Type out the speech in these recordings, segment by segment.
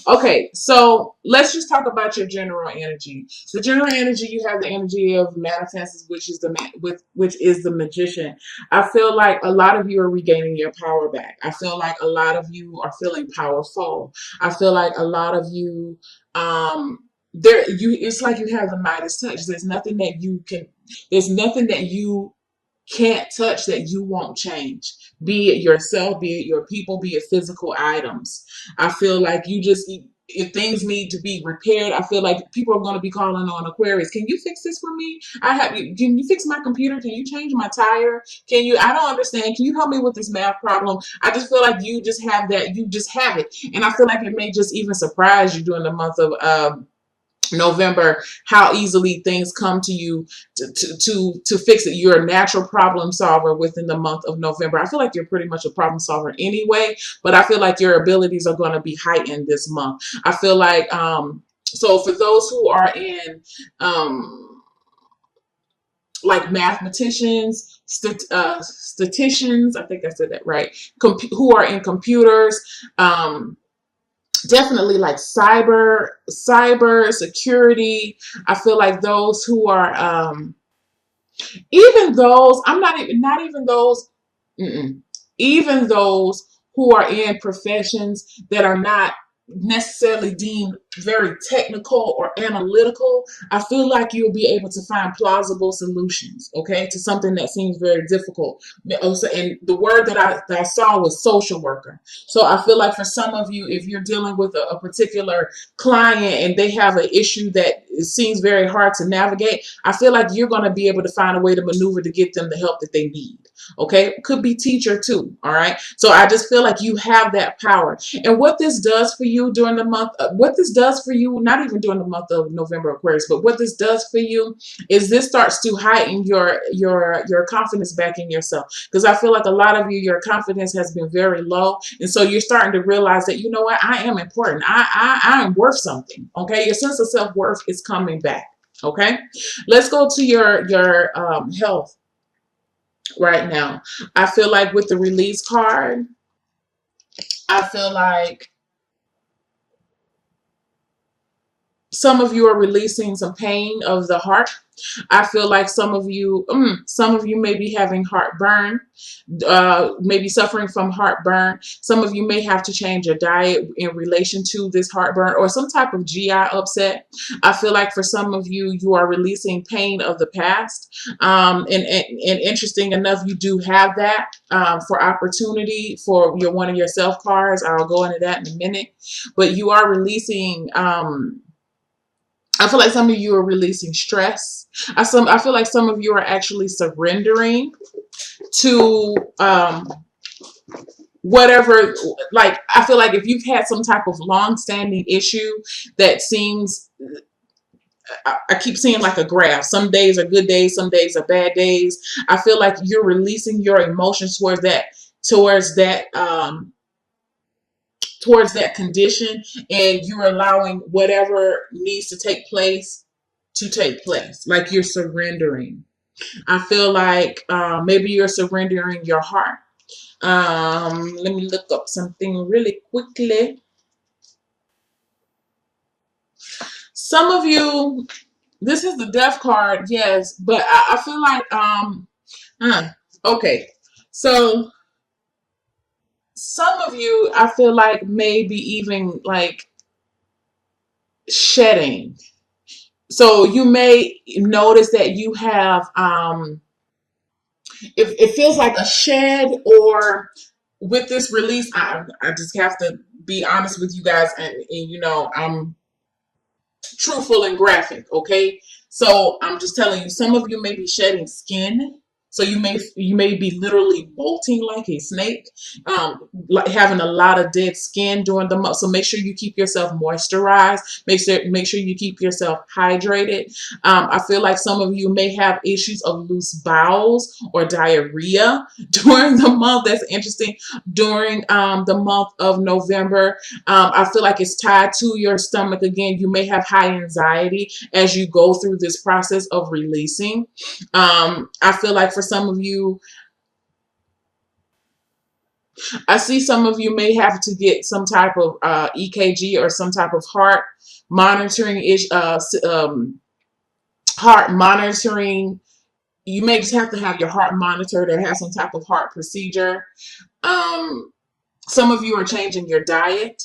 Okay, so let's just talk about your general energy. The general energy, you have the energy of manifestors, which is which is the magician. I feel like a lot of you are regaining your power back. I feel like a lot of you are feeling powerful. I feel like a lot of you, there you. It's like you have the Midas touch. There's nothing that you can't touch that you won't change. Be it yourself, be it your people, be it physical items. I feel like you just, if things need to be repaired, I feel like people are going to be calling on Aquarius. Can you fix this for me? Can you fix my computer? Can you change my tire? I don't understand. Can you help me with this math problem? I just feel like you just have that. You just have it. And I feel like it may just even surprise you during the month of, November, how easily things come to you to fix it. You're a natural problem solver within the month of November. I feel like you're pretty much a problem solver anyway, but I feel like your abilities are going to be heightened this month. I feel like so for those who are in like mathematicians, statisticians, I think I said that right, who are in computers, definitely like cyber security. I feel like those who are even those, I'm not even those, mm-mm, even those who are in professions that are not necessarily deemed very technical or analytical. I feel like you'll be able to find plausible solutions, okay, to something that seems very difficult. And the word that I saw was social worker. So I feel like for some of you, if you're dealing with a particular client and they have an issue that seems very hard to navigate, I feel like you're going to be able to find a way to maneuver to get them the help that they need. Okay, could be teacher too. All right, so I just feel like you have that power. And what this does for you during the month, what this does for you, not even during the month of November, Aquarius, but what this does for you is this starts to heighten your confidence back in yourself. Because I feel like a lot of you, your confidence has been very low, and so you're starting to realize that, you know what, I am important. I am worth something. Okay, your sense of self worth is coming back. Okay, let's go to your health right now. I feel like with the release card, I feel like some of you are releasing some pain of the heart. I feel like some of you may be having heartburn, maybe suffering from heartburn. Some of you may have to change your diet in relation to this heartburn or some type of GI upset. I feel like for some of you, you are releasing pain of the past. And interesting enough, you do have that for opportunity for one of your self cards. I'll go into that in a minute. But you are releasing. I feel like some of you are releasing stress. I feel like some of you are actually surrendering to whatever. Like, I feel like if you've had some type of long-standing issue that seems, I keep seeing like a graph. Some days are good days, some days are bad days. I feel like you're releasing your emotions towards that condition, and you're allowing whatever needs to take place. Like you're surrendering. I feel like maybe you're surrendering your heart. Let me look up something really quickly. Some of you, this is the death card, yes, but I feel like okay. So some of you, I feel like maybe even like shedding. So you may notice that you have it feels like a shed, or with this release, I just have to be honest with you guys, and I'm truthful and graphic, okay? So I'm just telling you, some of you may be shedding skin. So you may be literally bolting like a snake, like having a lot of dead skin during the month. So make sure you keep yourself moisturized. Make sure you keep yourself hydrated. I feel like some of you may have issues of loose bowels or diarrhea during the month. That's interesting. During the month of November, I feel like it's tied to your stomach again. You may have high anxiety as you go through this process of releasing. I feel like for some of you, I see some of you may have to get some type of EKG or some type of heart monitoring heart monitoring. You may just have to have your heart monitored or have some type of heart procedure. Um, some of you are changing your diet.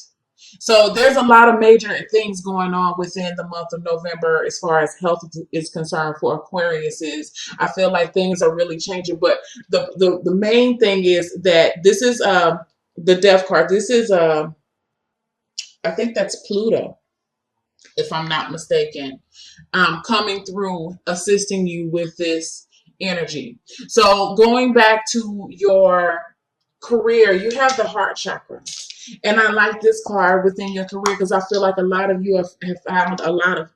So there's a lot of major things going on within the month of November as far as health is concerned for Aquarius. Is I feel like things are really changing, but the main thing is that this is the death card. This is I think that's Pluto, if I'm not mistaken, coming through, assisting you with this energy. So going back to your career, you have the heart chakra. And I like this card within your career because I feel like a lot of you have found a lot of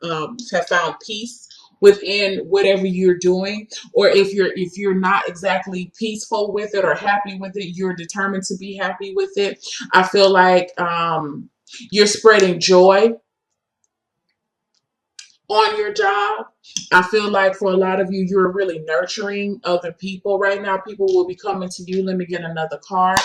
have found peace within whatever you're doing, or if you're not exactly peaceful with it or happy with it, you're determined to be happy with it. I feel like you're spreading joy on your job. I feel like for a lot of you, you're really nurturing other people right now. People will be coming to you. Let me get another card.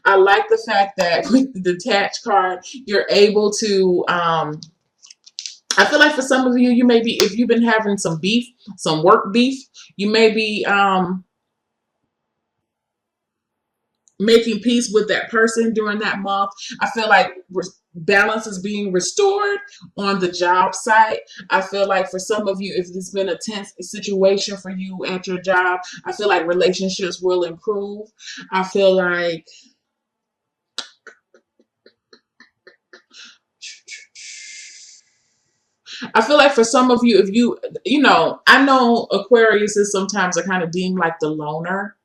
I like the fact that with the detached card, you're able to, I feel like for some of you, you may be, if you've been having some beef, some work beef, you may be making peace with that person during that month. I feel like balance is being restored on the job site. I feel like for some of you, if there's been a tense situation for you at your job, I feel like relationships will improve. I feel like for some of you, if you know, I know Aquarius is sometimes are kind of deemed like the loner.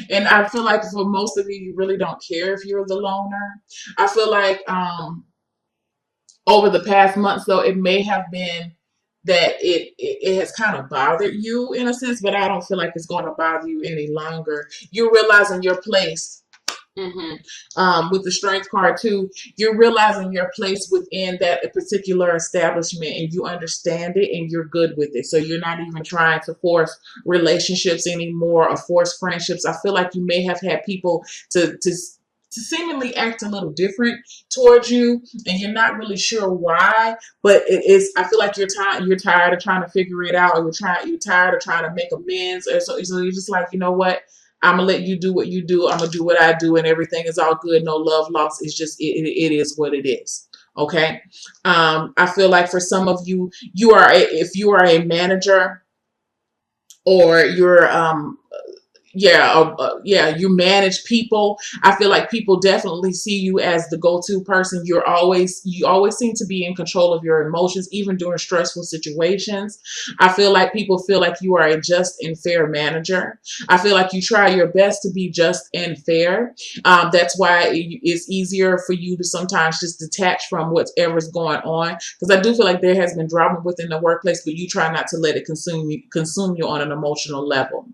And I feel like for most of you, you really don't care if you're the loner. I feel like over the past months, though, it may have been that it has kind of bothered you in a sense, but I don't feel like it's going to bother you any longer. You're realizing your place. With the strength card too, you're realizing your place within that particular establishment, and you understand it, and you're good with it. So you're not even trying to force relationships anymore or force friendships. I feel like you may have had people to seemingly act a little different towards you, and you're not really sure why. But it is. I feel like you're tired. You're tired of trying to figure it out, or you're tired of trying to make amends, or so you're just like, you know what? I'm gonna let you do what you do. I'm gonna do what I do, and everything is all good. No love lost. It's just it is what it is. Okay. I feel like for some of you, if you are a manager or you're you manage people. I feel like people definitely see you as the go-to person. You always seem to be in control of your emotions, even during stressful situations. I feel like people feel like you are a just and fair manager. I feel like you try your best to be just and fair. That's why it's easier for you to sometimes just detach from whatever's going on, because I do feel like there has been drama within the workplace, but you try not to let it consume you on an emotional level.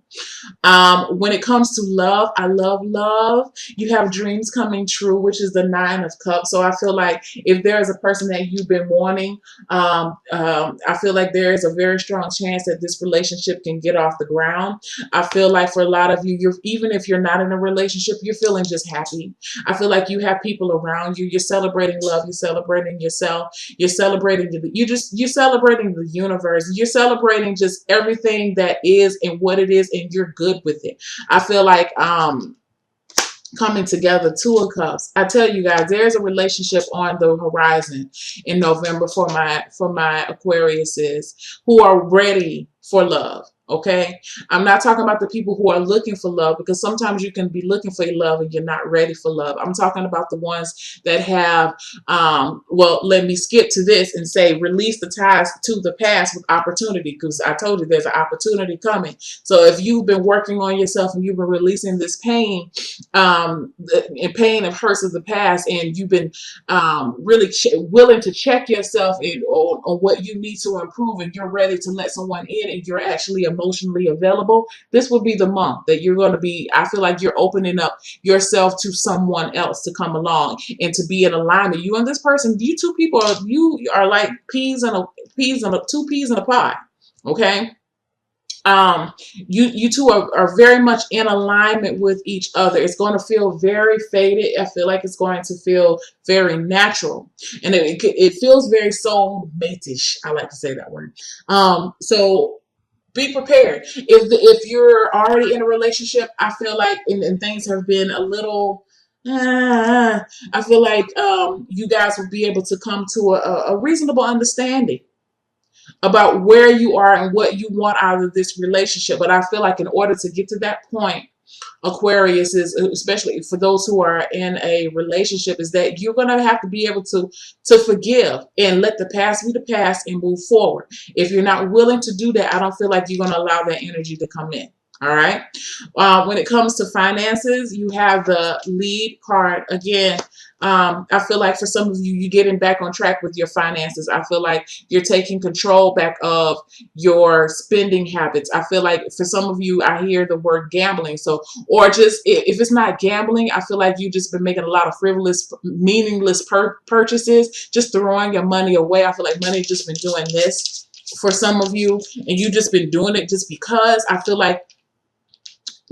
When it comes to love, I love love. You have dreams coming true, which is the Nine of Cups. So I feel like if there is a person that you've been wanting, I feel like there is a very strong chance that this relationship can get off the ground. I feel like for a lot of you, even if you're not in a relationship, you're feeling just happy. I feel like you have people around you. You're celebrating love. You're celebrating yourself. You're celebrating you're celebrating the universe. You're celebrating just everything that is and what it is, and you're good with it. I feel like coming together, Two of Cups. I tell you guys, there's a relationship on the horizon in November for my Aquariuses who are ready for love. Okay, I'm not talking about the people who are looking for love, because sometimes you can be looking for love and you're not ready for love. I'm talking about the ones that have well, let me skip to this and say release the ties to the past with opportunity, because I told you there's an opportunity coming. So if you've been working on yourself and you've been releasing this pain, and pain and hurts of the past, and you've been really willing to check yourself on what you need to improve, and you're ready to let someone in, and you're actually emotionally available, this will be the month that you're going to be, I feel like you're opening up yourself to someone else to come along and to be in alignment. You and this person, you two people are like two peas in a pie. Okay. You two are very much in alignment with each other. It's going to feel very faded. I feel like it's going to feel very natural, and it feels very soulmate-ish. I like to say that word. So be prepared. If you're already in a relationship, I feel like and things have been a little. I feel like you guys will be able to come to a reasonable understanding about where you are and what you want out of this relationship. But I feel like in order to get to that point, Aquarius is, especially for those who are in a relationship, is that you're going to have to be able to forgive and let the past be the past and move forward. If you're not willing to do that, I don't feel like you're going to allow that energy to come in. All right. When it comes to finances, you have the lead card again. I feel like for some of you, you're getting back on track with your finances. I feel like you're taking control back of your spending habits. I feel like for some of you, I hear the word gambling. So, or just if it's not gambling, I feel like you've just been making a lot of frivolous, meaningless purchases, just throwing your money away. I feel like money's just been doing this for some of you, and you've just been doing it just because. I feel like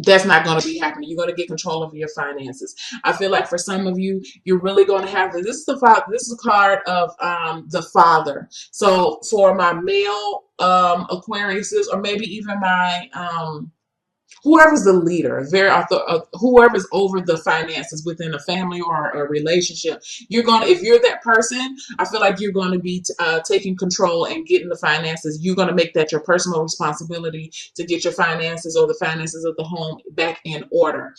that's not going to be happening. You're going to get control over your finances. I feel like for some of you, you're really going to have this. This is the father. This is a card of the father. So for my male Aquariuses, or maybe even my whoever's the leader, whoever's over the finances within a family or a relationship, if you're that person, I feel like you're going to be taking control and getting the finances. You're going to make that your personal responsibility to get your finances or the finances of the home back in order.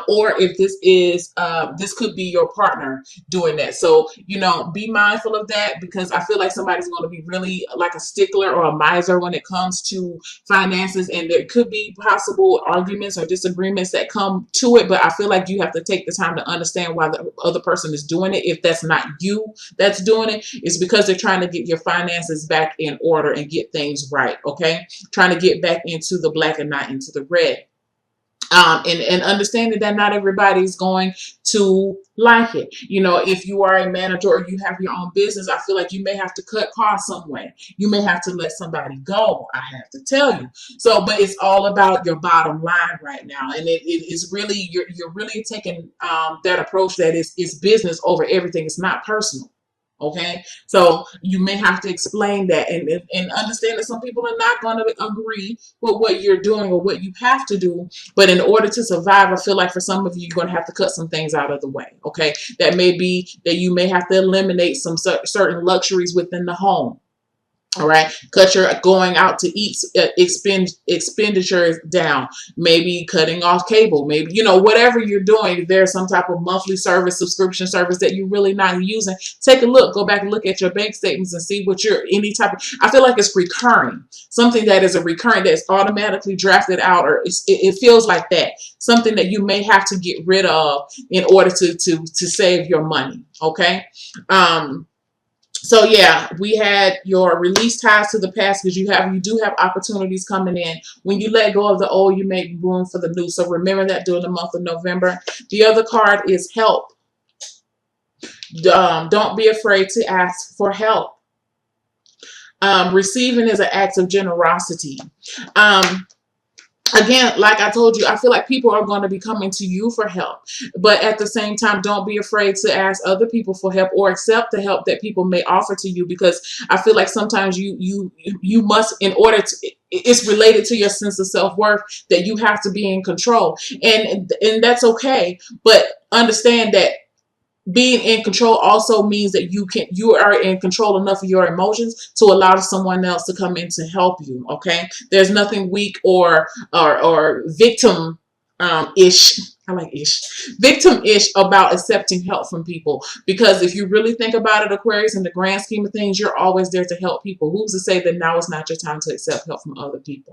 Or if this could be your partner doing that. So, be mindful of that, because I feel like somebody's going to be really like a stickler or a miser when it comes to finances, and there could be possible arguments or disagreements that come to it, but I feel like you have to take the time to understand why the other person is doing it. If that's not you that's doing it, it's because they're trying to get your finances back in order and get things right. Okay, trying to get back into the black and not into the red. And understanding that not everybody's going to like it. If you are a manager or you have your own business, I feel like you may have to cut costs somewhere. You may have to let somebody go. I have to tell you. So, but it's all about your bottom line right now, and it is really you're really taking that approach that is business over everything. It's not personal. Okay, so you may have to explain that and understand that some people are not going to agree with what you're doing or what you have to do. But in order to survive, I feel like for some of you, you're going to have to cut some things out of the way. Okay, that may be that you may have to eliminate some certain luxuries within the home. All right, cut your going out to eat expenditures down. Maybe cutting off cable. Maybe whatever you're doing. If there's some type of monthly subscription service that you're really not using, take a look. Go back and look at your bank statements and see what I feel like it's recurring. Something that is a recurring that's automatically drafted out, or it feels like that. Something that you may have to get rid of in order to save your money. Okay. So yeah, we had your release ties to the past, because you do have opportunities coming in. When you let go of the old, you make room for the new. So remember that during the month of November. The other card is help. Don't be afraid to ask for help. Receiving is an act of generosity. Again, like I told you, I feel like people are going to be coming to you for help. But at the same time, don't be afraid to ask other people for help or accept the help that people may offer to you, because I feel like sometimes you must, in order to, it's related to your sense of self-worth, that you have to be in control. And that's okay. But understand that being in control also means that you are in control enough of your emotions to allow someone else to come in to help you. Okay, there's nothing weak or victim ish. I like ish. Victim-ish about accepting help from people, because if you really think about it, Aquarius, in the grand scheme of things, you're always there to help people. Who's to say that now is not your time to accept help from other people?